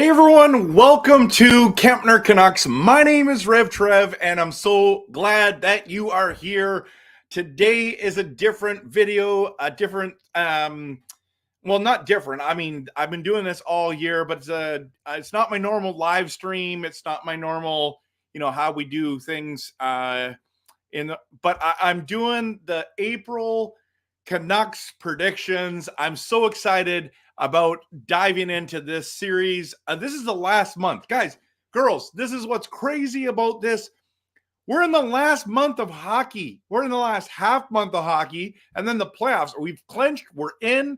Hey everyone, welcome to Kempner Canucks. My name is RevTrev, and I'm so glad that you are here. Today is a different video, well, not different. I mean, I've been doing this all year, but it's not my normal live stream. It's not my normal, how we do things. But I'm doing the April Canucks predictions. I'm so excited about diving into this series. This is the last month. Guys, girls, this is what's crazy about this. We're in the last month of hockey. We're in the last half month of hockey, and then the playoffs. We've clinched. We're in.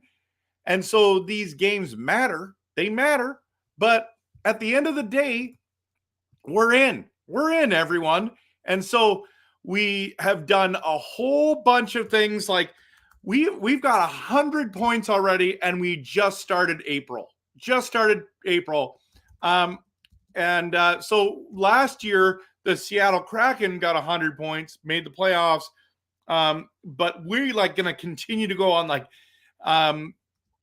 And so these games matter. They matter. But at the end of the day, we're in. We're in, everyone. And so we have done a whole bunch of things like we've got 100 points already, and we just started April. So last year, the Seattle Kraken got 100 points, made the playoffs. But we're going to continue to go on.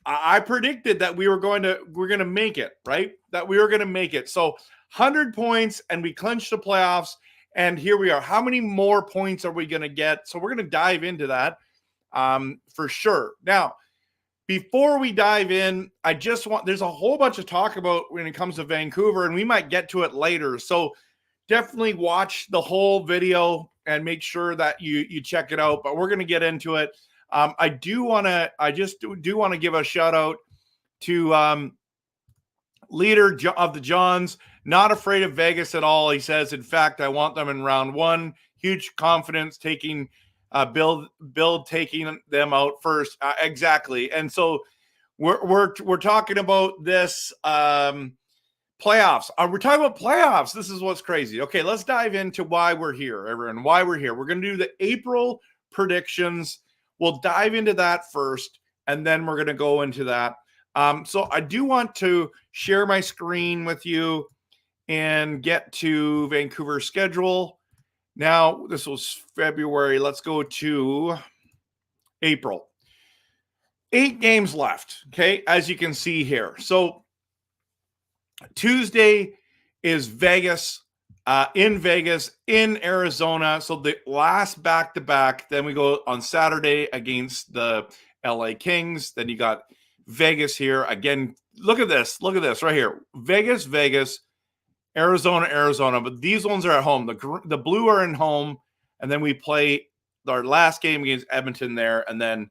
I predicted that we're going to make it, right? That we were going to make it. So 100 points, and we clinched the playoffs. And here we are. How many more points are we going to get? So we're going to dive into that. For sure. Now, before we dive in, there's a whole bunch of talk about when it comes to Vancouver, and we might get to it later. So definitely watch the whole video and make sure that you check it out, but we're going to get into it. I do want to give a shout out to, leader of the Johns, not afraid of Vegas at all. He says, in fact, I want them in round one. Huge confidence taking Bill taking them out first. Exactly. And so we're talking about this playoffs. We're talking about playoffs. This is what's crazy. Okay, let's dive into why we're here, everyone. Why we're here. We're going to do the April predictions. We'll dive into that first, and then we're going to go into that. So I do want to share my screen with you and get to Vancouver's schedule. Now, this was February. Let's go to April. 8 games left, okay, as you can see here. So Tuesday is Vegas, in Arizona. So the last back-to-back. Then we go on Saturday against the LA Kings. Then you got Vegas here. Again, look at this right here. Vegas, Arizona, but these ones are at home. The blue are in home, and then we play our last game against Edmonton there, and then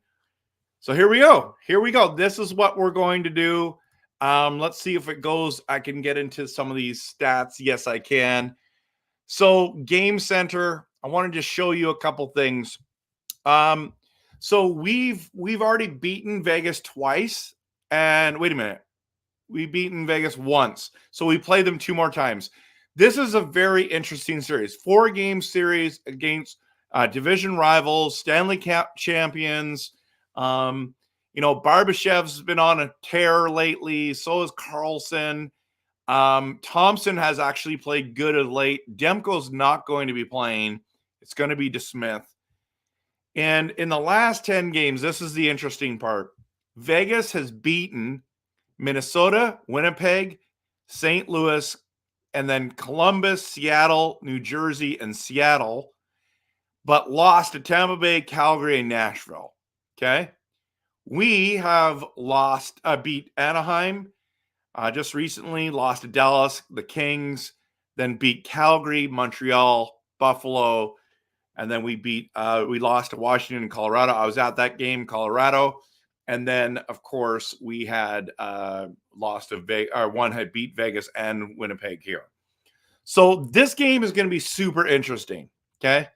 so here we go. This is what we're going to do. Let's see if it goes. I can get into some of these stats. Yes, I can. So Game Center, I want to just show you a couple things. So we've already beaten Vegas twice, and wait a minute. We've beaten Vegas once. So we play them 2 more times. This is a very interesting series. 4-game series against division rivals, Stanley Cup champions. Barbashev's been on a tear lately. So is Carlson. Thompson has actually played good of late. Demko's not going to be playing. It's going to be DeSmith. And in the last 10 games, this is the interesting part. Vegas has beaten Minnesota, Winnipeg, St. Louis, and then Columbus, Seattle, New Jersey, and Seattle, but lost to Tampa Bay, Calgary, and Nashville. Okay. We have beat Anaheim just recently, lost to Dallas, the Kings, then beat Calgary, Montreal, Buffalo, and then we lost to Washington and Colorado. I was at that game, Colorado. And then, of course, we had lost to Vegas, or one had beat Vegas and Winnipeg here. So this game is going to be super interesting, okay?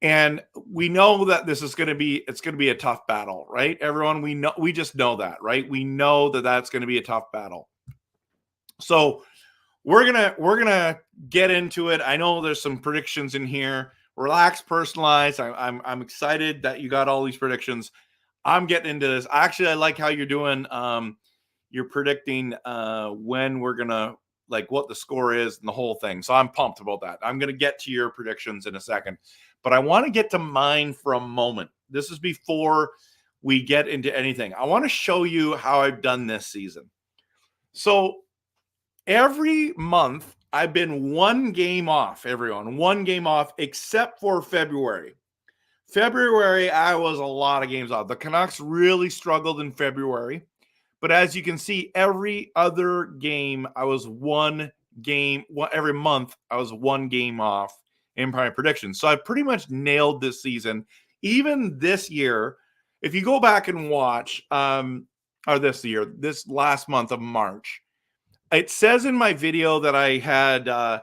And we know that it's going to be a tough battle, right? Everyone, we just know that, right? We know that that's going to be a tough battle. So we're gonna get into it. I know there's some predictions in here. Relax, personalized. I'm excited that you got all these predictions. I'm getting into this. Actually, I like how you're doing. You're predicting when we're gonna what the score is and the whole thing. So I'm pumped about that. I'm gonna get to your predictions in a second, but I want to get to mine for a moment. This is before we get into anything. I want to show you how I've done this season. So every month I've been one game off, everyone. One game off, except for February. February, I was a lot of games off. The Canucks really struggled in February. But as you can see, every other game, I was one game. Every month, I was one game off in my predictions. So I pretty much nailed this season. Even this year, if you go back and watch, or this last month of March, it says in my video that I had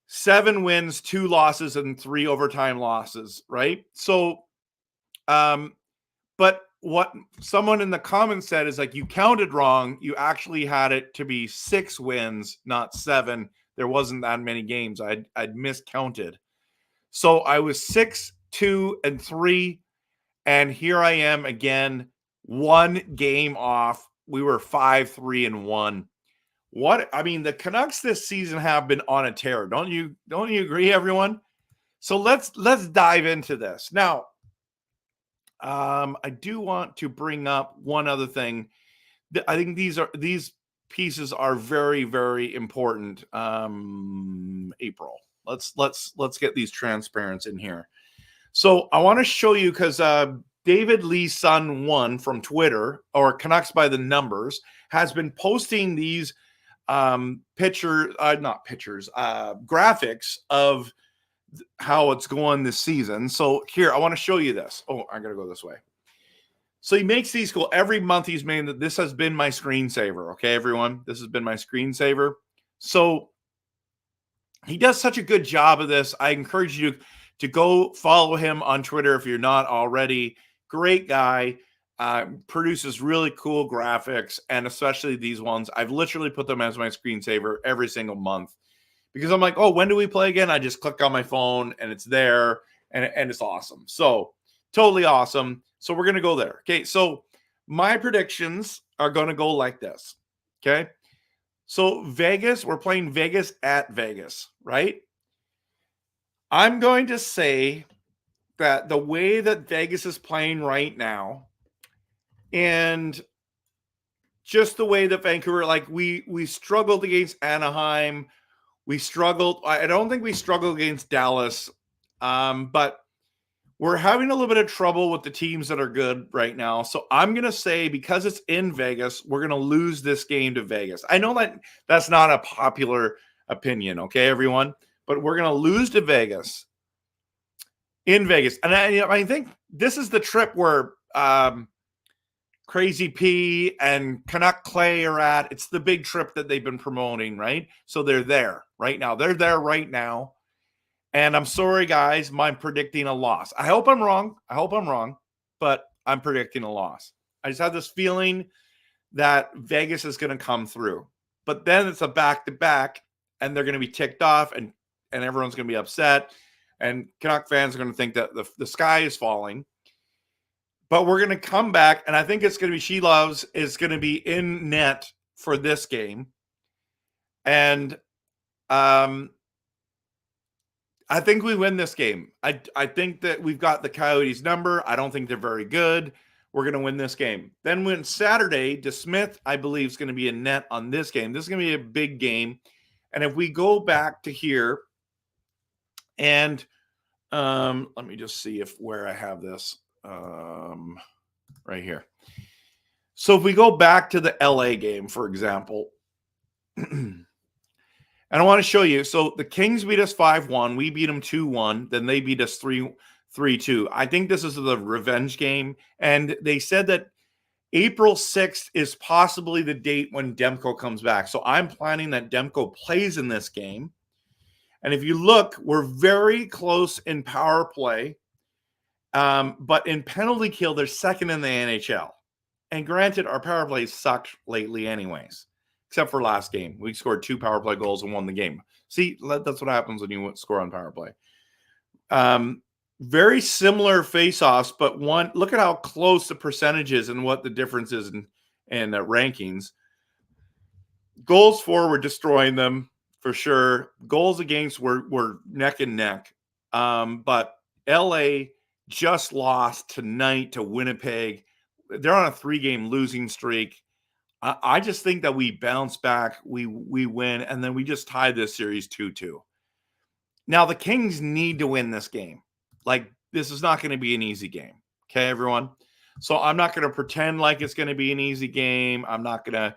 7 wins, 2 losses, and 3 overtime losses, right? So, but what someone in the comments said is like, you counted wrong. You actually had it to be 6 wins, not 7. There wasn't that many games. I'd miscounted. So I was 6, 2, and 3. And here I am again, one game off. We were 5, 3, and 1. The Canucks this season have been on a tear. Don't you agree, everyone? So let's dive into this. Now, I do want to bring up one other thing. I think these pieces are very, very important. April. Let's get these transparents in here. So I want to show you, because David Lee's son 1 from Twitter, or Canucks by the Numbers, has been posting these graphics of how it's going this season. So here, I want to show you this. Oh, I gotta go this way. So he makes these cool every month. He's made that. This has been my screensaver. Okay, everyone, this has been my screensaver. So he does such a good job of this. I encourage you to go follow him on Twitter if you're not already. Great guy. Produces really cool graphics, and especially these ones. I've literally put them as my screensaver every single month, because I'm like, oh, when do we play again? I just click on my phone and it's there, and it's awesome. So totally awesome. So we're going to go there. Okay. So my predictions are going to go like this. Okay. So Vegas, we're playing Vegas at Vegas, right? I'm going to say that the way that Vegas is playing right now, and just the way that Vancouver, like we struggled against Anaheim. We struggled. I don't think we struggled against Dallas, but we're having a little bit of trouble with the teams that are good right now. So I'm going to say, because it's in Vegas, we're going to lose this game to Vegas. I know that that's not a popular opinion, okay, everyone? But we're going to lose to Vegas in Vegas. And I think this is the trip where Crazy P and Canuck Clay are at. It's the big trip that they've been promoting, right? So they're there right now. They're there right now. And I'm sorry, guys, I'm predicting a loss. I hope I'm wrong. But I'm predicting a loss. I just have this feeling that Vegas is going to come through. But then it's a back-to-back, and they're going to be ticked off, and everyone's going to be upset. And Canuck fans are going to think that the sky is falling. But we're going to come back, and I think it's going to be She Loves is going to be in net for this game. And I think we win this game. I think that we've got the Coyotes number. I don't think they're very good. We're going to win this game. Then when Saturday, DeSmith, I believe, is going to be in net on this game. This is going to be a big game. And if we go back to here, and let me just see where I have this. Right here. So if we go back to the LA game, for example, and I want to show you. So the Kings beat us 5-1. We beat them 2-1. Then they beat us 3-2. I think this is the revenge game. And they said that April 6th is possibly the date when Demko comes back. So I'm planning that Demko plays in this game. And if you look, we're very close in power play. But in penalty kill, they're second in the NHL. And granted, our power plays sucked lately anyways, except for last game. We scored 2 power play goals and won the game. See, that's what happens when you score on power play. Very similar face-offs, but look at how close the percentage is and what the difference is in rankings. Goals for, we're destroying them for sure. Goals against, we're neck and neck. But LA just lost tonight to Winnipeg. They're on a 3-game losing streak. I just think that we bounce back, we win, and then we just tie this series 2-2. Now, the Kings need to win this game. Like, this is not going to be an easy game. Okay, everyone? So I'm not going to pretend like it's going to be an easy game. I'm not going to,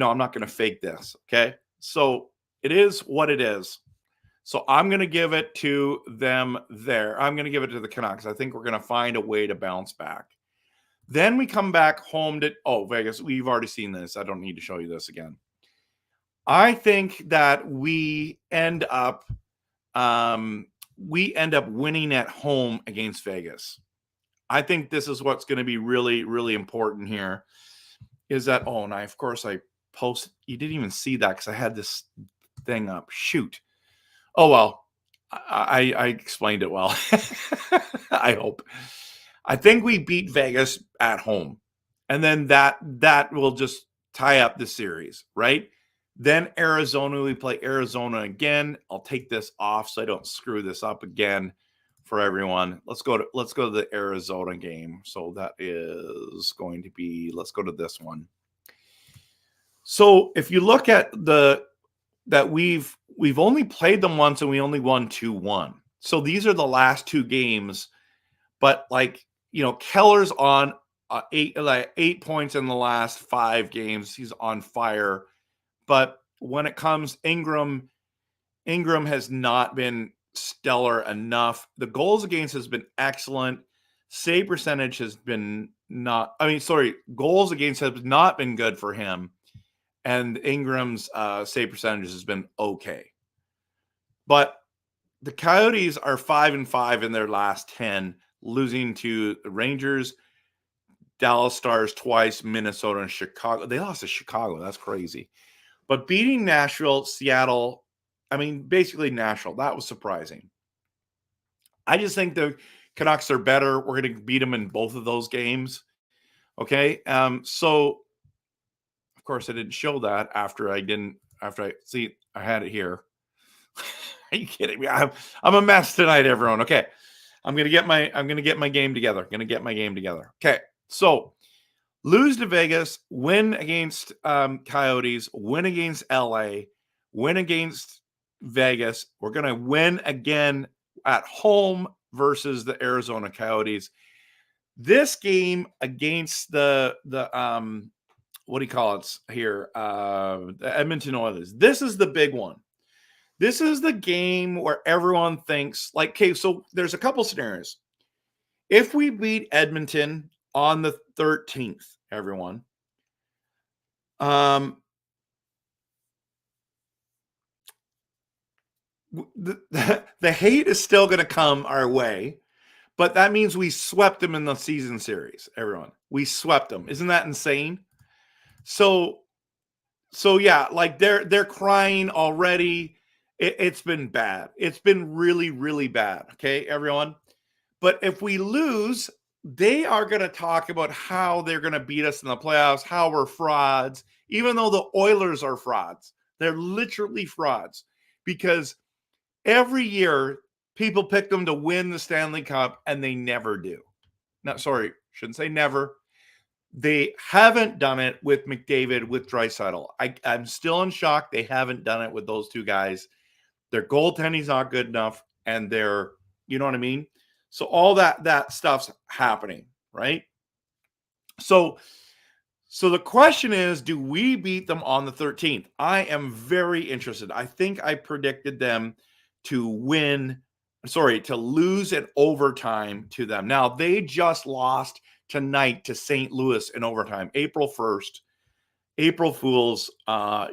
I'm not going to fake this. Okay. So it is what it is. So I'm going to give it to them there. I'm going to give it to the Canucks. I think we're going to find a way to bounce back. Then we come back home to, Vegas. We've already seen this. I don't need to show you this again. I think that we end up winning at home against Vegas. I think this is what's going to be really, really important here is that, and of course I posted, you didn't even see that because I had this thing up. Shoot. Oh, well, I explained it well. I hope. I think we beat Vegas at home, and then that will just tie up the series, right? Then Arizona, we play Arizona again. I'll take this off so I don't screw this up again for everyone. Let's go to the Arizona game. So that is going to be, let's go to this one. So if you look at that we've only played them once and we only won 2-1. So these are the last two games, but Keller's on 8 points in the last 5 games. He's on fire. But when it comes, Ingram has not been stellar enough. The goals against has been excellent. Save percentage has been goals against has not been good for him. And Ingram's save percentage has been okay. But the Coyotes are 5-5 in their last 10, losing to the Rangers, Dallas Stars twice, Minnesota, and Chicago. They lost to Chicago. That's crazy. But beating Nashville, Seattle, basically Nashville, that was surprising. I just think the Canucks are better. We're going to beat them in both of those games. Okay. So, of course, I didn't show that after I had it here. Are you kidding me? I'm a mess tonight, everyone. Okay. I'm going to get my game together. Okay. So, lose to Vegas, win against Coyotes, win against LA, win against Vegas. We're going to win again at home versus the Arizona Coyotes. This game against the what do you call it here? The Edmonton Oilers. This is the big one. This is the game where everyone thinks so there's a couple scenarios. If we beat Edmonton on the 13th, everyone, the hate is still going to come our way, but that means we swept them in the season series, everyone. We swept them. Isn't that insane? So yeah, they're crying already. It's been bad. It's been really, really bad. Okay, everyone. But if we lose, they are going to talk about how they're going to beat us in the playoffs, how we're frauds, even though the Oilers are frauds. They're literally frauds because every year people pick them to win the Stanley Cup and they never do. Shouldn't say never. They haven't done it with McDavid, with Draisaitl. I'm still in shock they haven't done it with those two guys. Their goaltending's not good enough, and they're, you know what I mean? So all that stuff's happening, right? So the question is, do we beat them on the 13th? I am very interested. I think I predicted them to lose in overtime to them. Now, they just lost tonight to St. Louis in overtime, April 1st. April Fools,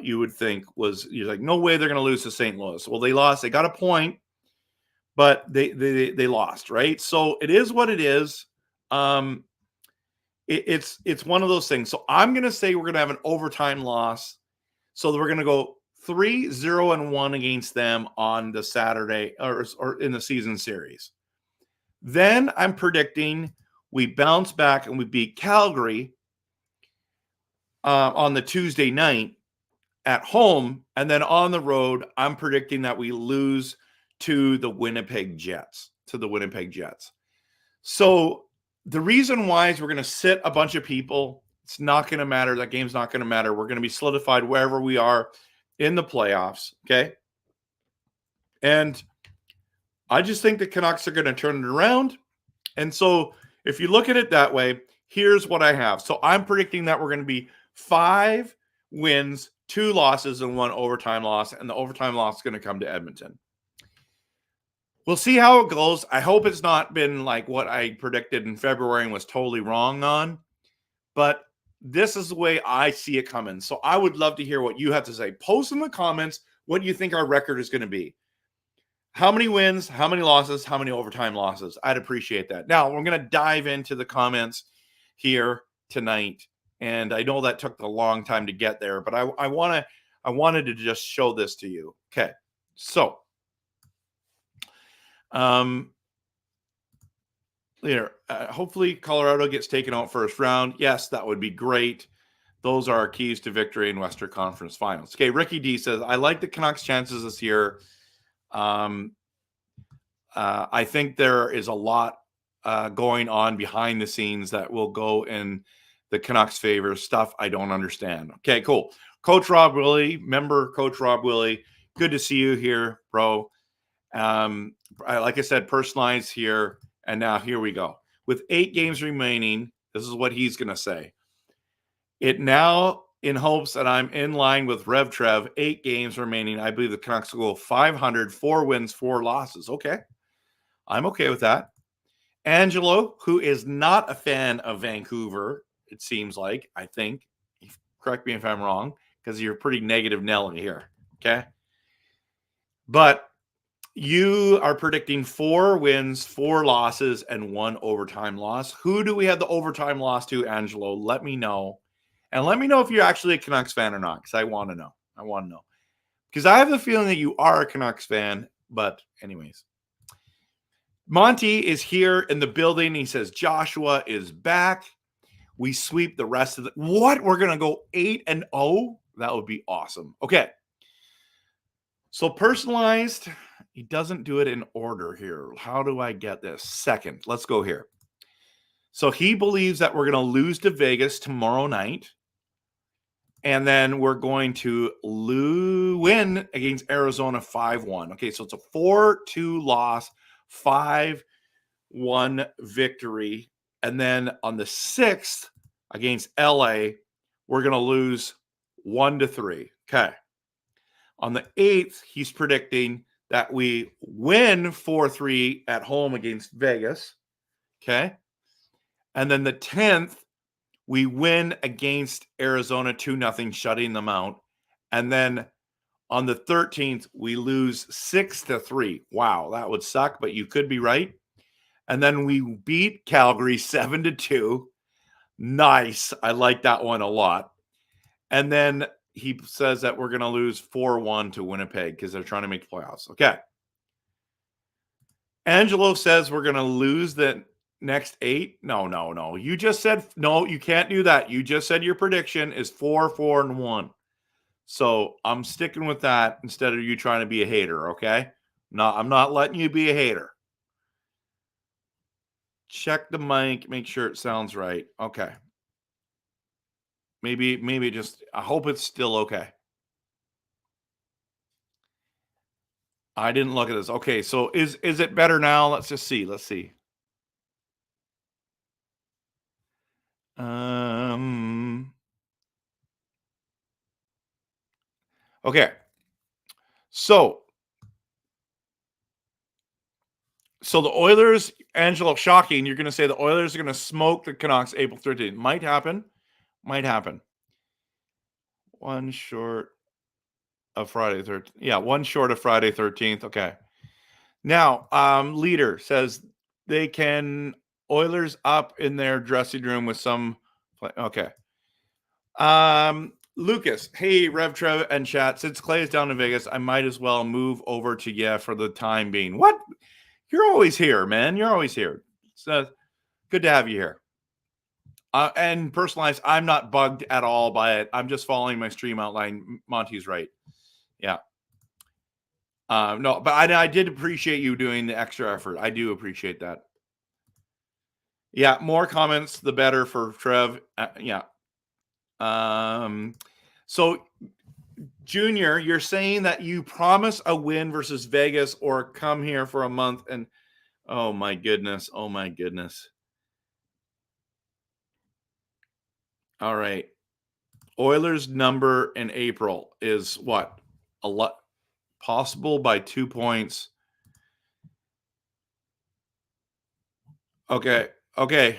you would think you're like, no way they're going to lose to St. Louis. Well, they lost. They got a point, but they lost, right? So it is what it is. It's one of those things. So I'm going to say we're going to have an overtime loss. So we're going to go 3-0-1 against them on the Saturday or in the season series. Then I'm predicting we bounce back and we beat Calgary on the Tuesday night at home. And then on the road, I'm predicting that we lose to the Winnipeg Jets. So the reason why is we're going to sit a bunch of people. It's not going to matter. That game's not going to matter. We're going to be solidified wherever we are in the playoffs. Okay. And I just think the Canucks are going to turn it around. And so if you look at it that way, here's what I have. So I'm predicting that we're going to be 5 wins, 2 losses, and 1 overtime loss. And the overtime loss is going to come to Edmonton. We'll see how it goes. I hope it's not been like what I predicted in February and was totally wrong on. But this is the way I see it coming. So I would love to hear what you have to say. Post in the comments what you think our record is going to be. How many wins, how many losses, how many overtime losses? I'd appreciate that. Now, we're going to dive into the comments here tonight. And I know that took a long time to get there, but I wanted to just show this to you. Okay. So, hopefully Colorado gets taken out first round. Yes, that would be great. Those are our keys to victory in Western Conference Finals. Okay, Ricky D says, I like the Canucks' chances this year. I think there is a lot going on behind the scenes that will go in the Canucks' favor. Stuff I don't understand. Okay, cool. Coach Rob Willie, member Coach Rob Willie, good to see you here, bro. Like I said, personalized here. And now here we go. With 8 games remaining, this is what he's going to say. It now, in hopes that I'm in line with RevTrev, 8 games remaining, I believe the Canucks will go 500, 4 wins, 4 losses. Okay. I'm okay with that. Angelo, who is not a fan of Vancouver, it seems like, I think. Correct me if I'm wrong, because you're pretty negative Nelly here. Okay. But you are predicting 4 wins, 4 losses, and 1 overtime loss. Who do we have the overtime loss to, Angelo? Let me know. And let me know if you're actually a Canucks fan or not, because I want to know. I want to know. Because I have the feeling that you are a Canucks fan. But anyways. Monty is here in the building. He says Joshua is back. We sweep the rest of the... What? We're going to go 8-0? That would be awesome. Okay. So personalized... He doesn't do it in order here. How do I get this? Second, let's go here. So he believes that we're going to lose to Vegas tomorrow night. And then we're going to win against Arizona 5-1. Okay, so it's a 4-2 loss, 5-1 victory. And then on the 6th against LA, we're going to lose 1-3. Okay. On the 8th, he's predicting that we win 4-3 at home against Vegas. Okay. And then the 10th, we win against Arizona 2-0, shutting them out. And then on the 13th, we lose 6-3. Wow, that would suck, but you could be right. And then we beat Calgary 7-2. Nice. I like that one a lot. And then he says that we're going to lose 4-1 to Winnipeg because they're trying to make the playoffs. Okay. Angelo says we're going to lose the next 8. No. You just said, no, you can't do that. You just said your prediction is 4-1. So I'm sticking with that instead of you trying to be a hater. Okay. No, I'm not letting you be a hater. Check the mic. Make sure it sounds right. Okay. Maybe just, I hope it's still okay. I didn't look at this. Okay, so is it better now? Let's just see. Let's see. Okay. So the Oilers, Angelo, shocking. You're going to say the Oilers are going to smoke the Canucks April 13th. Might happen. One short of Friday 13th. Yeah, one short of Friday 13th. Okay. Now, Leader says they can Oilers up in their dressing room with some. Okay. Lucas, hey, RevTrev and chat. Since Clay is down in Vegas, I might as well move over to for the time being. What? You're always here, man. You're always here. So good to have you here. And personalized, I'm not bugged at all by it. I'm just following my stream outline. Monty's right. Yeah. No, but I did appreciate you doing the extra effort. I do appreciate that. Yeah, more comments, the better for Trev. Yeah. So Junior, you're saying that you promise a win versus Vegas or come here for a month and oh my goodness. Oh my goodness. All right. Oilers number in April is what? A lot possible by 2 points. Okay. Okay.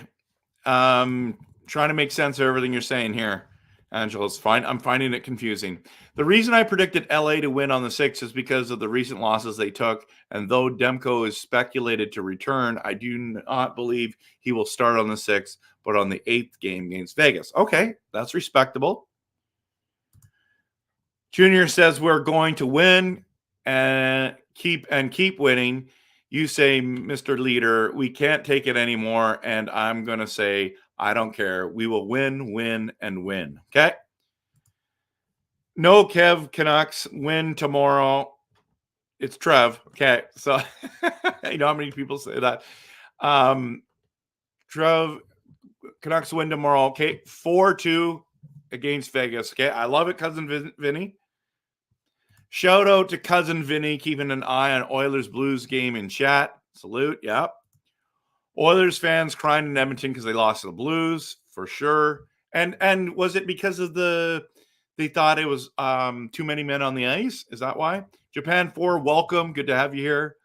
Trying to make sense of everything you're saying here, Angela. It's fine. I'm finding it confusing. The reason I predicted LA to win on the 6th is because of the recent losses they took. And though Demko is speculated to return, I do not believe he will start on the 6th, but on the 8th game against Vegas. Okay, that's respectable. Junior says we're going to win and keep winning. You say, Mr. Leader, we can't take it anymore. And I'm going to say, I don't care. We will win, win, and win. Okay? No, Kev, Canucks win tomorrow. It's Trev. Okay. So, you know how many people say that? Trev, Canucks win tomorrow. Okay. 4-2 against Vegas. Okay. I love it, Cousin Vinny. Shout out to Cousin Vinny keeping an eye on Oilers Blues game in chat. Salute. Yep. Oilers fans crying in Edmonton because they lost to the Blues for sure. And was it because of they thought it was too many men on the ice? Is that why? Japan 4, welcome. Good to have you here.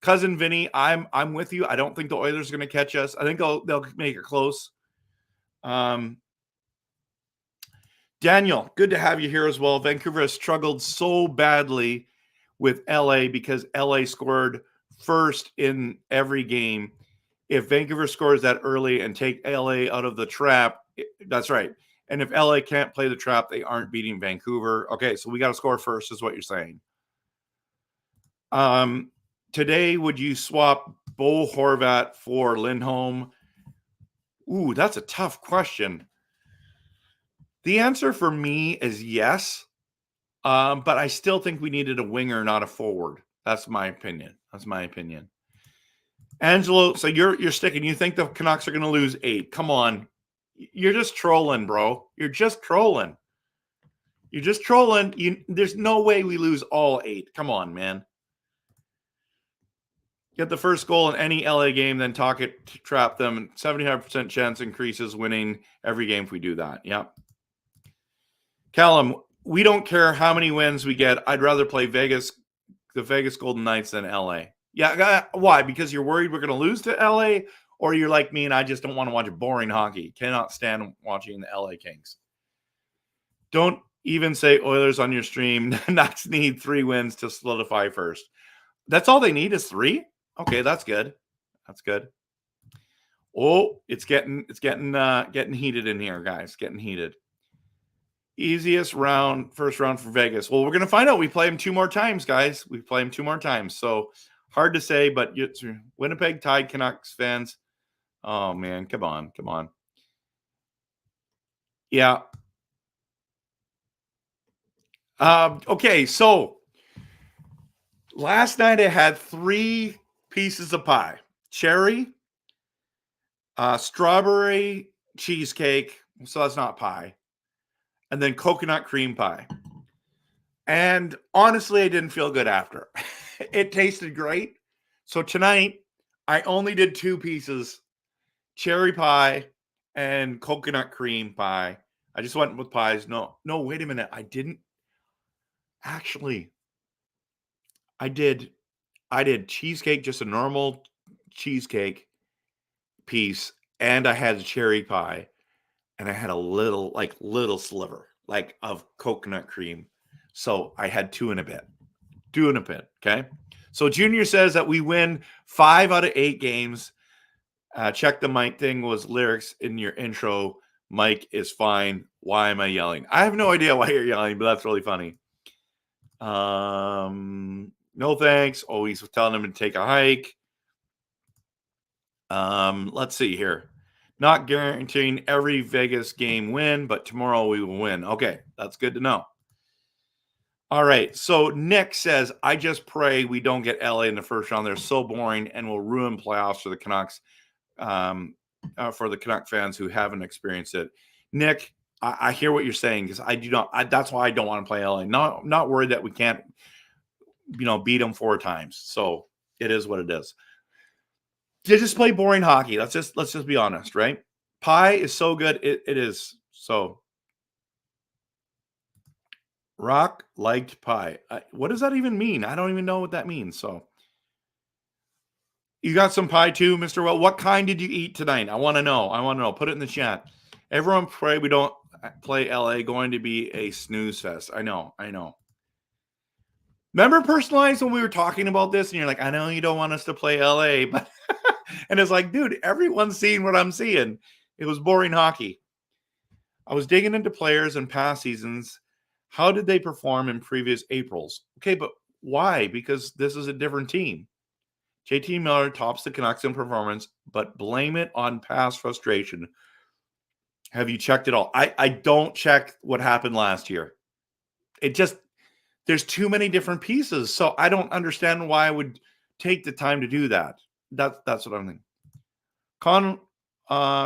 Cousin Vinny, I'm with you. I don't think the Oilers are going to catch us. I think they'll make it close. Daniel, good to have you here as well. Vancouver has struggled so badly with LA because LA scored first in every game. If Vancouver scores that early and take LA out of the trap, that's right. And if LA can't play the trap, they aren't beating Vancouver. Okay, so we got to score first is what you're saying. Today, would you swap Bo Horvat for Lindholm? Ooh, that's a tough question. The answer for me is yes, but I still think we needed a winger, not a forward. That's my opinion. Angelo, so you're sticking. You think the Canucks are going to lose 8? Come on. You're just trolling, bro. You're just trolling. There's no way we lose all 8. Come on, man. Get the first goal in any LA game, then talk it to trap them. 75% chance increases winning every game if we do that. Yep. Callum, we don't care how many wins we get. I'd rather play the Vegas Golden Knights than LA. Yeah, why? Because you're worried we're going to lose to LA, or you're like me and I just don't want to watch boring hockey. Cannot stand watching the LA Kings. Don't even say Oilers on your stream. Knox need 3 wins to solidify first. That's all they need is 3? Okay, that's good. That's good. Oh, it's getting heated in here, guys. Getting heated. Easiest first round for Vegas. Well, we're going to find out. We play them 2 more times, guys. We play them 2 more times. So hard to say, but Winnipeg Tide Canucks fans. Oh, man. Come on. Yeah. Okay, so last night I had 3 pieces of pie. Cherry, strawberry cheesecake. So that's not pie. And then coconut cream pie. And honestly, I didn't feel good after. It tasted great. So tonight, I only did 2 pieces, cherry pie and coconut cream pie. I just went with pies. No, wait a minute. I didn't. Actually, I did cheesecake, just a normal cheesecake piece, and I had a cherry pie. And I had a little sliver of coconut cream. So I had 2 and a bit. 2 and a bit. Okay. So Junior says that we win 5 out of 8 games. Check the mic thing was lyrics in your intro. Mike is fine. Why am I yelling? I have no idea why you're yelling, but that's really funny. No thanks. Always telling him to take a hike. Let's see here. Not guaranteeing every Vegas game win, but tomorrow we will win. Okay, that's good to know. All right, so Nick says, I just pray we don't get LA in the first round. They're so boring and will ruin playoffs for the Canucks, for the Canuck fans who haven't experienced it. Nick, I hear what you're saying because I do not. That's why I don't want to play LA. Not worried that we can't, beat them 4 times. So it is what it is. They just play boring hockey. Let's just be honest, right? Pie is so good. It is. So Rock liked pie. What does that even mean? I don't even know what that means. So you got some pie too, Mr. Well. What kind did you eat tonight? I want to know. Put it in the chat. Everyone pray we don't play LA. Going to be a snooze fest. I know. Remember Personalized when we were talking about this and you're like, I know you don't want us to play LA, but and it's like, dude, everyone's seeing what I'm seeing. It was boring hockey. I was digging into players in past seasons. How did they perform in previous Aprils? Okay, but why? Because this is a different team. JT Miller tops the Canucks in performance, but blame it on past frustration. Have you checked it all? I don't check what happened last year. There's too many different pieces. So I don't understand why I would take the time to do that. That's what I'm thinking.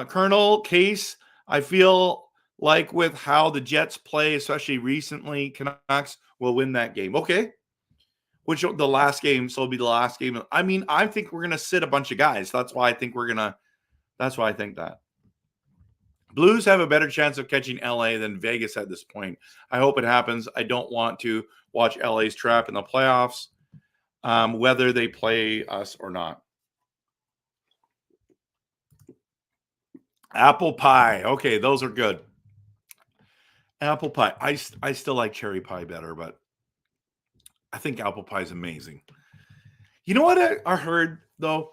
Colonel Case, I feel like with how the Jets play, especially recently, Canucks will win that game. Okay. Which the last game, so it'll be the last game. I mean, I think we're going to sit a bunch of guys. That's why I think that. Blues have a better chance of catching LA than Vegas at this point. I hope it happens. I don't want to watch LA's trap in the playoffs, whether they play us or not. Apple pie. Okay, those are good. Apple pie. I still like cherry pie better, but I think apple pie is amazing. You know what I heard, though?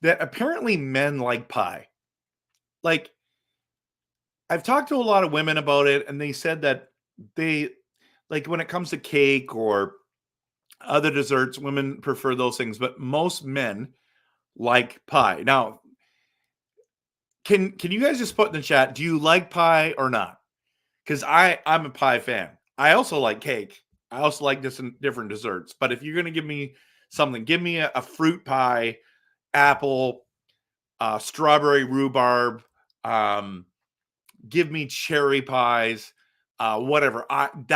That apparently men like pie. Like, I've talked to a lot of women about it, and they said that they, like, when it comes to cake or other desserts, women prefer those things, but most men like pie. Now, can you guys just put in the chat, do you like pie or not? Because I'm a pie fan. I also like cake. I also like different desserts. But if you're going to give me something, give me a fruit pie, apple, strawberry rhubarb, give me cherry pies, whatever. I'm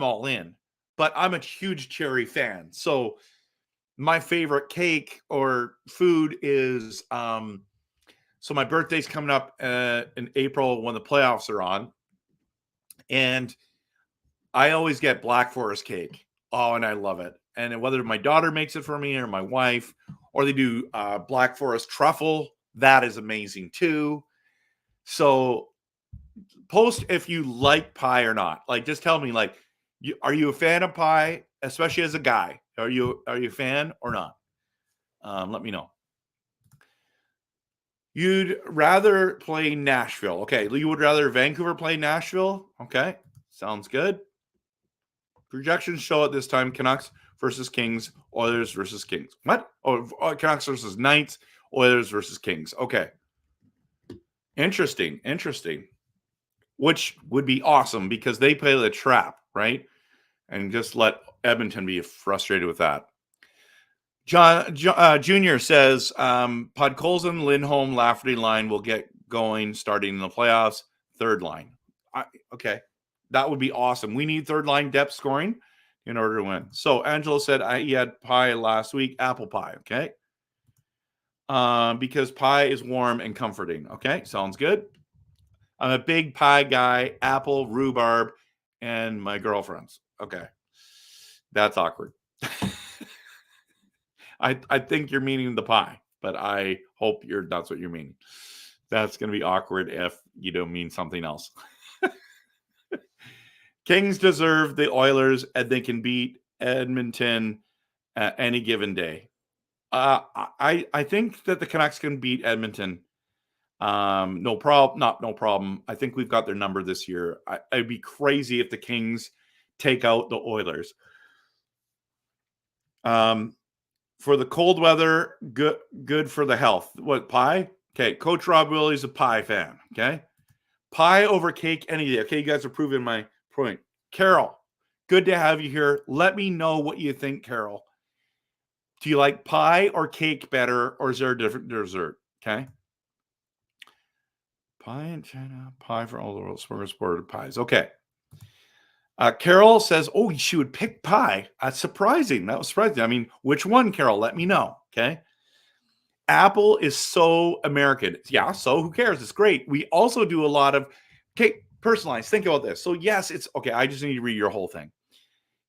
all in. But I'm a huge cherry fan. So my favorite cake or food is so my birthday's coming up in April when the playoffs are on. And I always get Black Forest cake. Oh, and I love it. And whether my daughter makes it for me or my wife, or they do Black Forest truffle, that is amazing too. So post if you like pie or not. Like, just tell me, like, are you a fan of pie, especially as a guy? Are you a fan or not? Let me know. You'd rather play Nashville. Okay, you would rather Vancouver play Nashville? Okay, sounds good. Projections show at this time Canucks versus Kings, Oilers versus Kings. What? Oh, Canucks versus Knights, Oilers versus Kings. Okay. Interesting. Which would be awesome because they play the trap, right? And just let Edmonton be frustrated with that. John Jr. says Podkolzin, Lindholm, Lafferty line will get going starting in the playoffs. Third line. Okay. That would be awesome. We need third line depth scoring in order to win. So Angelo said he had pie last week, apple pie. Okay. Because pie is warm and comforting. Okay. Sounds good. I'm a big pie guy, apple, rhubarb, and my girlfriend's. Okay. That's awkward. I think you're meaning the pie, but I hope that's what you're meaning. That's going to be awkward if you don't mean something else. Kings deserve the Oilers, and they can beat Edmonton any given day. I think that the Canucks can beat Edmonton. No problem. I think we've got their number this year. I'd be crazy if the Kings take out the Oilers. For the cold weather, good for the health. What, pie? Okay, Coach Rob Willie's a pie fan. Okay, pie over cake any day. Okay, you guys are proving my point. Carol, good to have you here. Let me know what you think, Carol. Do you like pie or cake better, or is there a different dessert? Okay. Pie in China, pie for all the world, smorgasbord pies. Okay. Carol says, oh, she would pick pie. That's surprising. That was surprising. I mean, which one, Carol? Let me know. Okay. Apple is so American. Yeah. So who cares? It's great. We also do a lot of, okay, personalized. Think about this. So yes, it's okay. I just need to read your whole thing.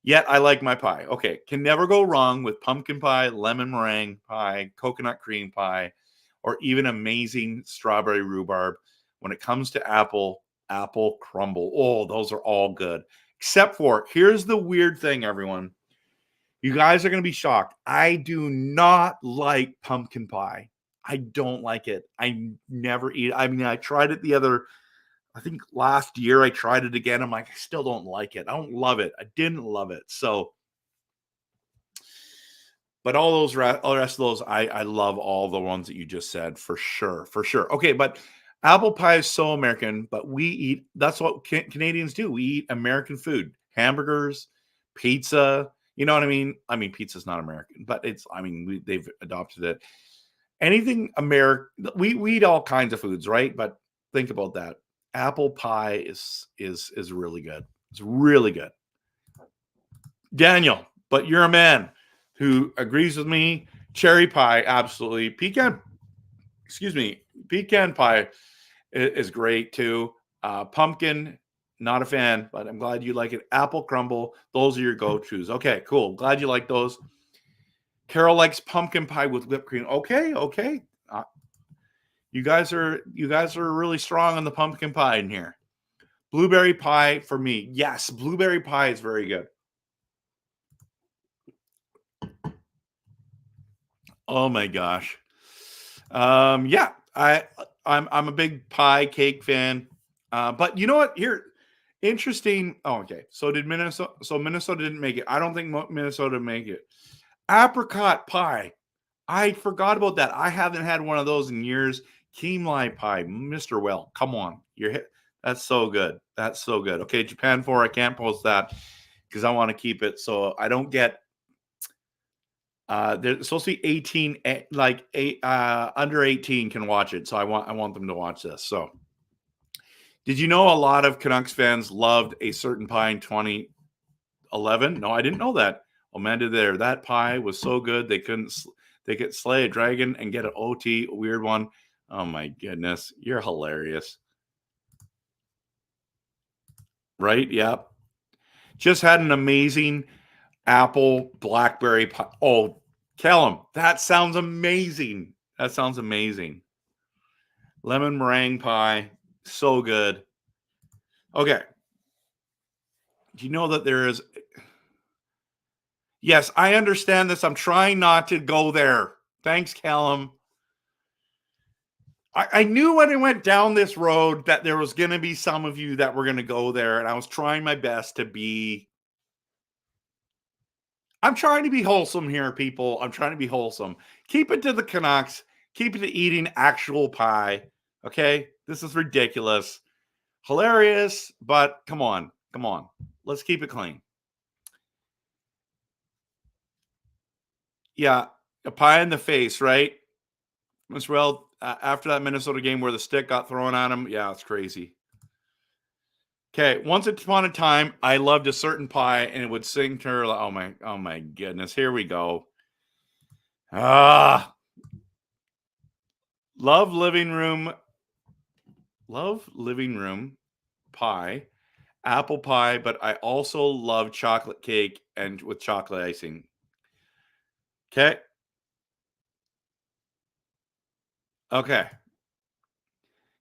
Yet I like my pie. Okay. Can never go wrong with pumpkin pie, lemon meringue pie, coconut cream pie, or even amazing strawberry rhubarb. When it comes to apple crumble. Oh, those are all good. Except for, here's the weird thing, everyone. You guys are going to be shocked. I do not like pumpkin pie. I don't like it. I never eat it. I mean, I tried it I think last year I tried it again. I'm like, I still don't like it. I don't love it. I didn't love it. So, but all the rest of those, I love all the ones that you just said for sure. For sure. Okay, but apple pie is so American, but that's what Canadians do. We eat American food, hamburgers, pizza. You know what I mean? I mean, pizza's not American, but they've adopted it. Anything American, we eat all kinds of foods, right? But think about that. Apple pie is really good. It's really good. Daniel, but you're a man who agrees with me. Cherry pie, absolutely. Pecan pie is great too. Pumpkin, not a fan, but I'm glad you like it. Apple crumble, those are your go-tos. Okay, cool. Glad you like those. Carol likes pumpkin pie with whipped cream. Okay. You guys are really strong on the pumpkin pie in here. Blueberry pie for me. Yes, blueberry pie is very good. Oh my gosh. Yeah, I'm a big pie cake fan. But you know what? Here, interesting. Oh, okay. So did Minnesota? So Minnesota didn't make it. I don't think Minnesota make it. Apricot pie. I forgot about that. I haven't had one of those in years. Key lime pie, Mr. Well. Come on, that's so good. That's so good. Okay, Japan 4. I can't post that because I want to keep it so I don't get. They're supposed to be 18, under 18 can watch it. So I want them to watch this. So, did you know a lot of Canucks fans loved a certain pie in 2011? No, I didn't know that. Amanda there. That pie was so good they could slay a dragon and get an OT, a weird one. Oh my goodness, you're hilarious. Right? Yep. Just had an amazing apple blackberry pie. Oh, Callum, that sounds amazing. That sounds amazing. Lemon meringue pie, so good. Okay. Do you know that there is? Yes, I understand this. I'm trying not to go there. Thanks, Callum. I knew when I went down this road that there was going to be some of you that were going to go there, and I was trying my best to be. I'm trying to be wholesome here, people. I'm trying to be wholesome. Keep it to the Canucks. Keep it to eating actual pie. Okay? This is ridiculous. Hilarious, but come on. Come on. Let's keep it clean. Yeah, a pie in the face, right? Well, after that Minnesota game where the stick got thrown at him, yeah, it's crazy. Okay, once upon a time, I loved a certain pie, and it would sing to her. Oh my goodness! Here we go. Love living room pie, apple pie, but I also love chocolate cake and with chocolate icing. Okay. Okay.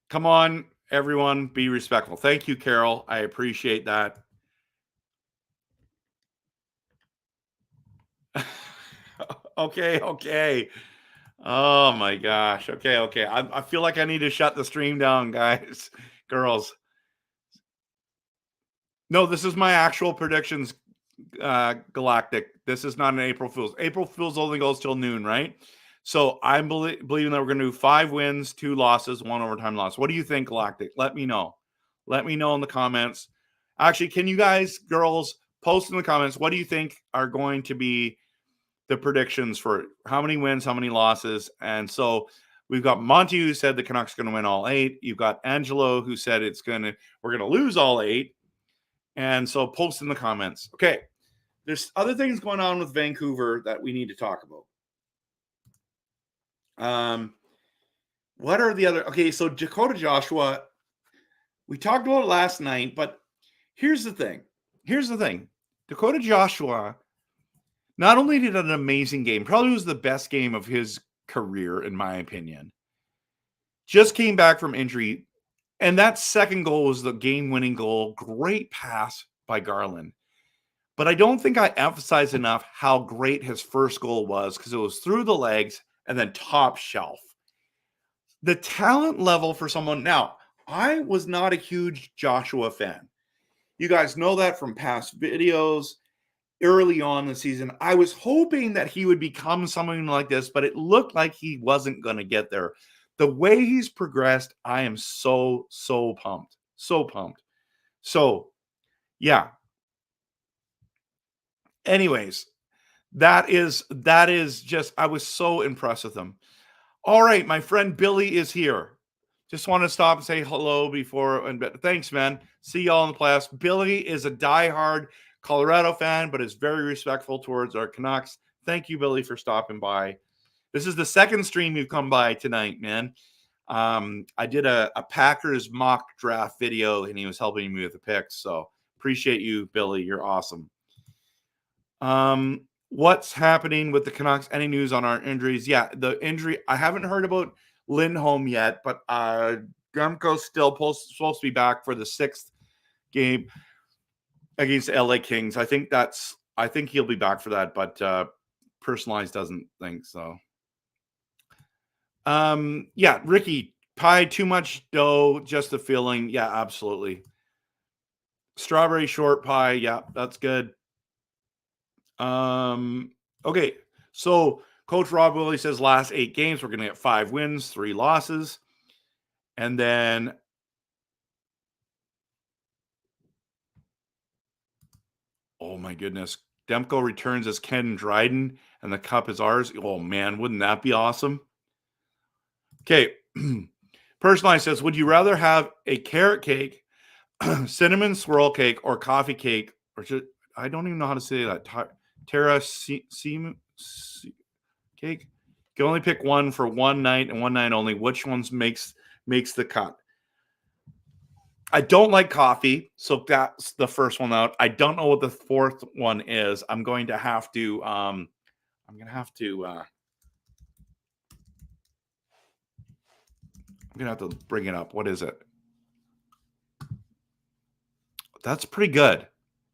Come on, everyone, be respectful. Thank you, Carol. I appreciate that. Okay. Oh my gosh. Okay. I feel like I need to shut the stream down, guys, girls. No, this is my actual predictions, Galactic. This is not an April Fool's. April Fool's only goes till noon, right? So I'm believing that we're going to do 5 wins, 2 losses, 1 overtime loss. What do you think, Galactic? Let me know. Let me know in the comments. Actually, can you guys, girls, post in the comments, what do you think are going to be the predictions for how many wins, how many losses? And so We've got Monty who said the Canucks are going to win all 8. You've got Angelo who said we're going to lose all 8. And so post in the comments. Okay. There's other things going on with Vancouver that we need to talk about. What are the other? Okay, so Dakota Joshua, we talked about it last night, but here's the thing. Dakota Joshua not only did an amazing game, probably was the best game of his career, in my opinion. Just came back from injury, and that second goal was the game-winning goal. Great pass by Garland. But I don't think I emphasize enough how great his first goal was, because it was through the legs and then top shelf. The talent level for someone. Now, I was not a huge Joshua fan. You guys know that from past videos. Early on in the season, I was hoping that he would become something like this, but it looked like he wasn't going to get there. The way he's progressed, I am so pumped. So pumped. So, yeah. Anyways, that is just, I was so impressed with him. All right, my friend Billy is here. Just want to stop and say hello before, and thanks, man. See y'all in the playoffs. Billy is a diehard Colorado fan, but is very respectful towards our Canucks. Thank you, Billy, for stopping by. This is the second stream you've come by tonight, man. I did a Packers mock draft video, and he was helping me with the picks. So appreciate you, Billy. You're awesome. What's happening with the Canucks? Any news on our injuries? Yeah, the injury, I haven't heard about Lindholm yet, but Grumko's still supposed to be back for the 6th game against the LA Kings. I think he'll be back for that, but Personalized doesn't think so. Yeah, Ricky, pie, too much dough, just a feeling. Yeah, absolutely. Strawberry short pie, yeah, that's good. Okay, so Coach Rob Willie says last 8 games, we're going to get 5 wins, 3 losses. And then oh my goodness, Demko returns as Ken Dryden and the cup is ours. Oh man, wouldn't that be awesome? Okay. Personalized says, would you rather have a carrot cake, cinnamon swirl cake, or coffee cake? Or I don't even know how to say that. Terra cake. You can only pick one for one night and one night only. Which ones makes the cut? I don't like coffee, so that's the first one out. I don't know what the 4th one is. I'm going to have to bring it up. What is it? That's pretty good.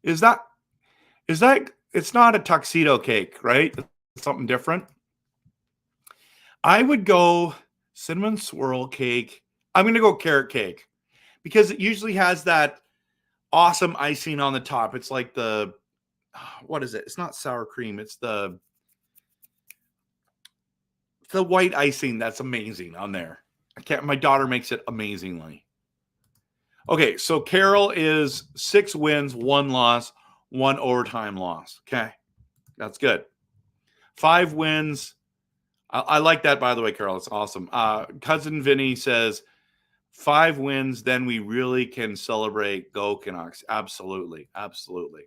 Is that it's not a tuxedo cake, right? It's something different. I would go cinnamon swirl cake. I'm going to go carrot cake because it usually has that awesome icing on the top. It's like what is it? It's not sour cream. It's the white icing that's amazing on there. My daughter makes it amazingly. Okay, so Carroll is 6 wins, 1 loss, 1 overtime loss. Okay, that's good. 5 wins. I like that, by the way, Carol. It's awesome. Cousin Vinny says 5 wins, then we really can celebrate. Go Canucks. Absolutely. Absolutely.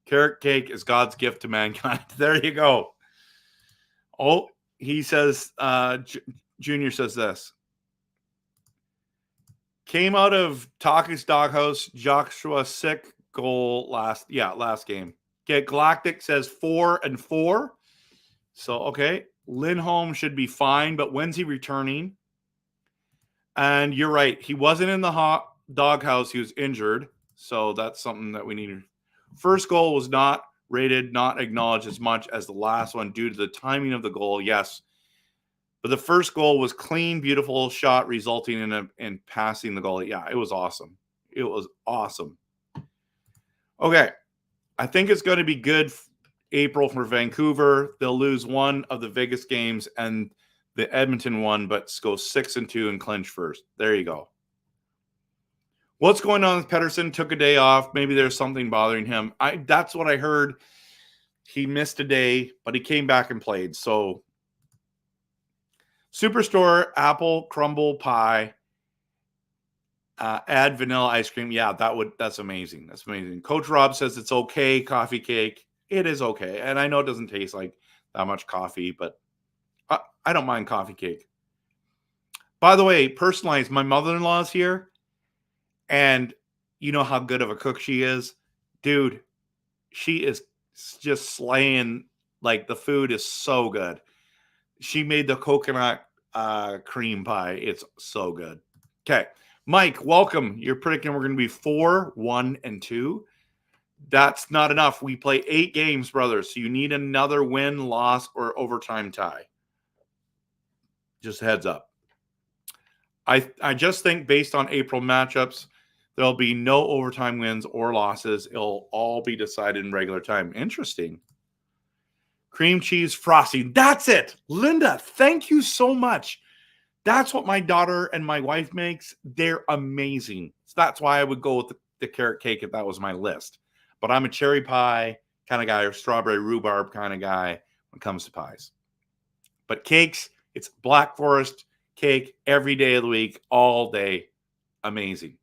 Carrot cake is God's gift to mankind. There you go. Oh, he says, Junior says this. Came out of Taku's Doghouse, Joshua sick goal last game. Okay, Galactic says 4-4. So, okay. Lindholm should be fine, but when's he returning? And you're right. He wasn't in the doghouse. He was injured. So that's something that we need. First goal was not rated, not acknowledged as much as the last one due to the timing of the goal. Yes. But the first goal was clean, beautiful shot resulting in passing the goal. Yeah, it was awesome. It was awesome. Okay. I think it's going to be good April for Vancouver. They'll lose one of the Vegas games and the Edmonton one, but go 6-2 and clinch first. There you go. What's going on with Pettersson? Took a day off. Maybe there's something bothering him. That's what I heard. He missed a day, but he came back and played. So Superstore apple crumble pie. Add vanilla ice cream. Yeah, that's amazing. That's amazing. Coach Rob says it's okay. Coffee cake. It is okay. And I know it doesn't taste like that much coffee, but I don't mind coffee cake. By the way, personalized, my mother-in-law is here, and you know how good of a cook she is. Dude, she is just slaying. Like, the food is so good. She made the coconut cream pie. It's so good. Okay. Mike, welcome. You're predicting we're going to be 4, 1, and 2. That's not enough. We play 8 games, brothers. So you need another win, loss, or overtime tie. Just heads up. I just think based on April matchups, there'll be no overtime wins or losses. It'll all be decided in regular time. Interesting. Cream cheese frosting. That's it. Linda, thank you so much. That's what my daughter and my wife makes. They're amazing. So that's why I would go with the carrot cake if that was my list. But I'm a cherry pie kind of guy or strawberry rhubarb kind of guy when it comes to pies. But cakes, it's Black Forest cake every day of the week, all day. Amazing.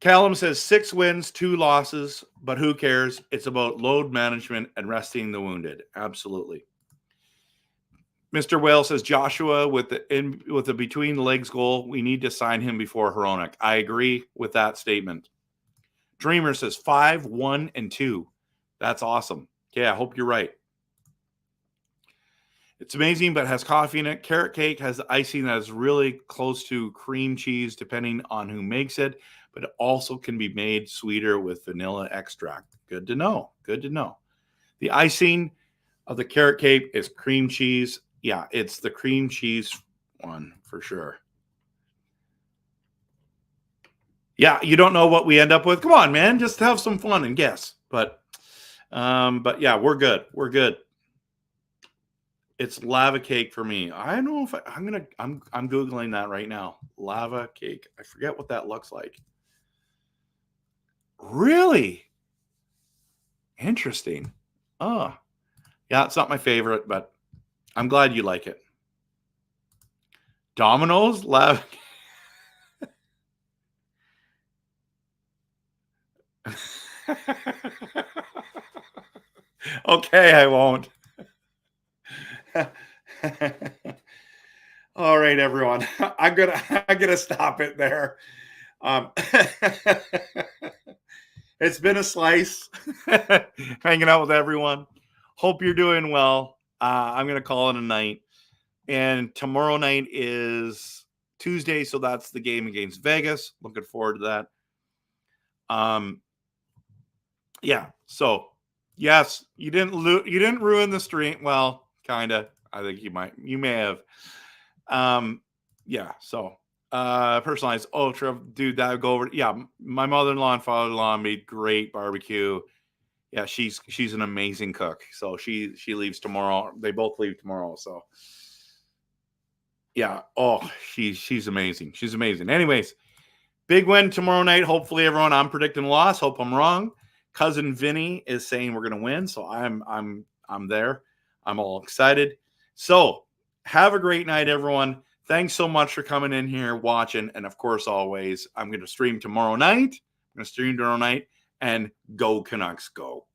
Callum says 6 wins, 2 losses, but who cares? It's about load management and resting the wounded. Absolutely. Mr. Whale says Joshua with the between the legs goal, we need to sign him before Hronek. I agree with that statement. Dreamer says 5, 1, and 2. That's awesome. Okay, I hope you're right. It's amazing, but has coffee in it. Carrot cake has the icing that is really close to cream cheese, depending on who makes it, but it also can be made sweeter with vanilla extract. Good to know. Good to know. The icing of the carrot cake is cream cheese. Yeah, it's the cream cheese one for sure. Yeah, you don't know what we end up with. Come on, man, just have some fun and guess. But yeah, we're good. We're good. It's lava cake for me. I don't know if I'm Googling that right now. Lava cake. I forget what that looks like. Really? Interesting. Oh, yeah, it's not my favorite, but I'm glad you like it. Domino's lava. Okay, I won't. All right, everyone. I'm gonna stop it there. It's been a slice hanging out with everyone. Hope you're doing well. I'm gonna call it a night. And tomorrow night is Tuesday, so that's the game against Vegas. Looking forward to that. Yeah. So yes, you didn't ruin the stream. Well, kind of. I think you may have. Yeah. So personalized. Oh, Trev, dude, that would go over. Yeah, my mother-in-law and father-in-law made great barbecue. Yeah, she's an amazing cook. So she leaves tomorrow. They both leave tomorrow. So yeah. Oh, she's amazing. She's amazing. Anyways, big win tomorrow night. Hopefully, everyone. I'm predicting loss. Hope I'm wrong. Cousin Vinny is saying we're gonna win. So I'm there. I'm all excited. So have a great night, everyone. Thanks so much for coming in here, watching. And of course, always, I'm going to stream tomorrow night. And go Canucks, go.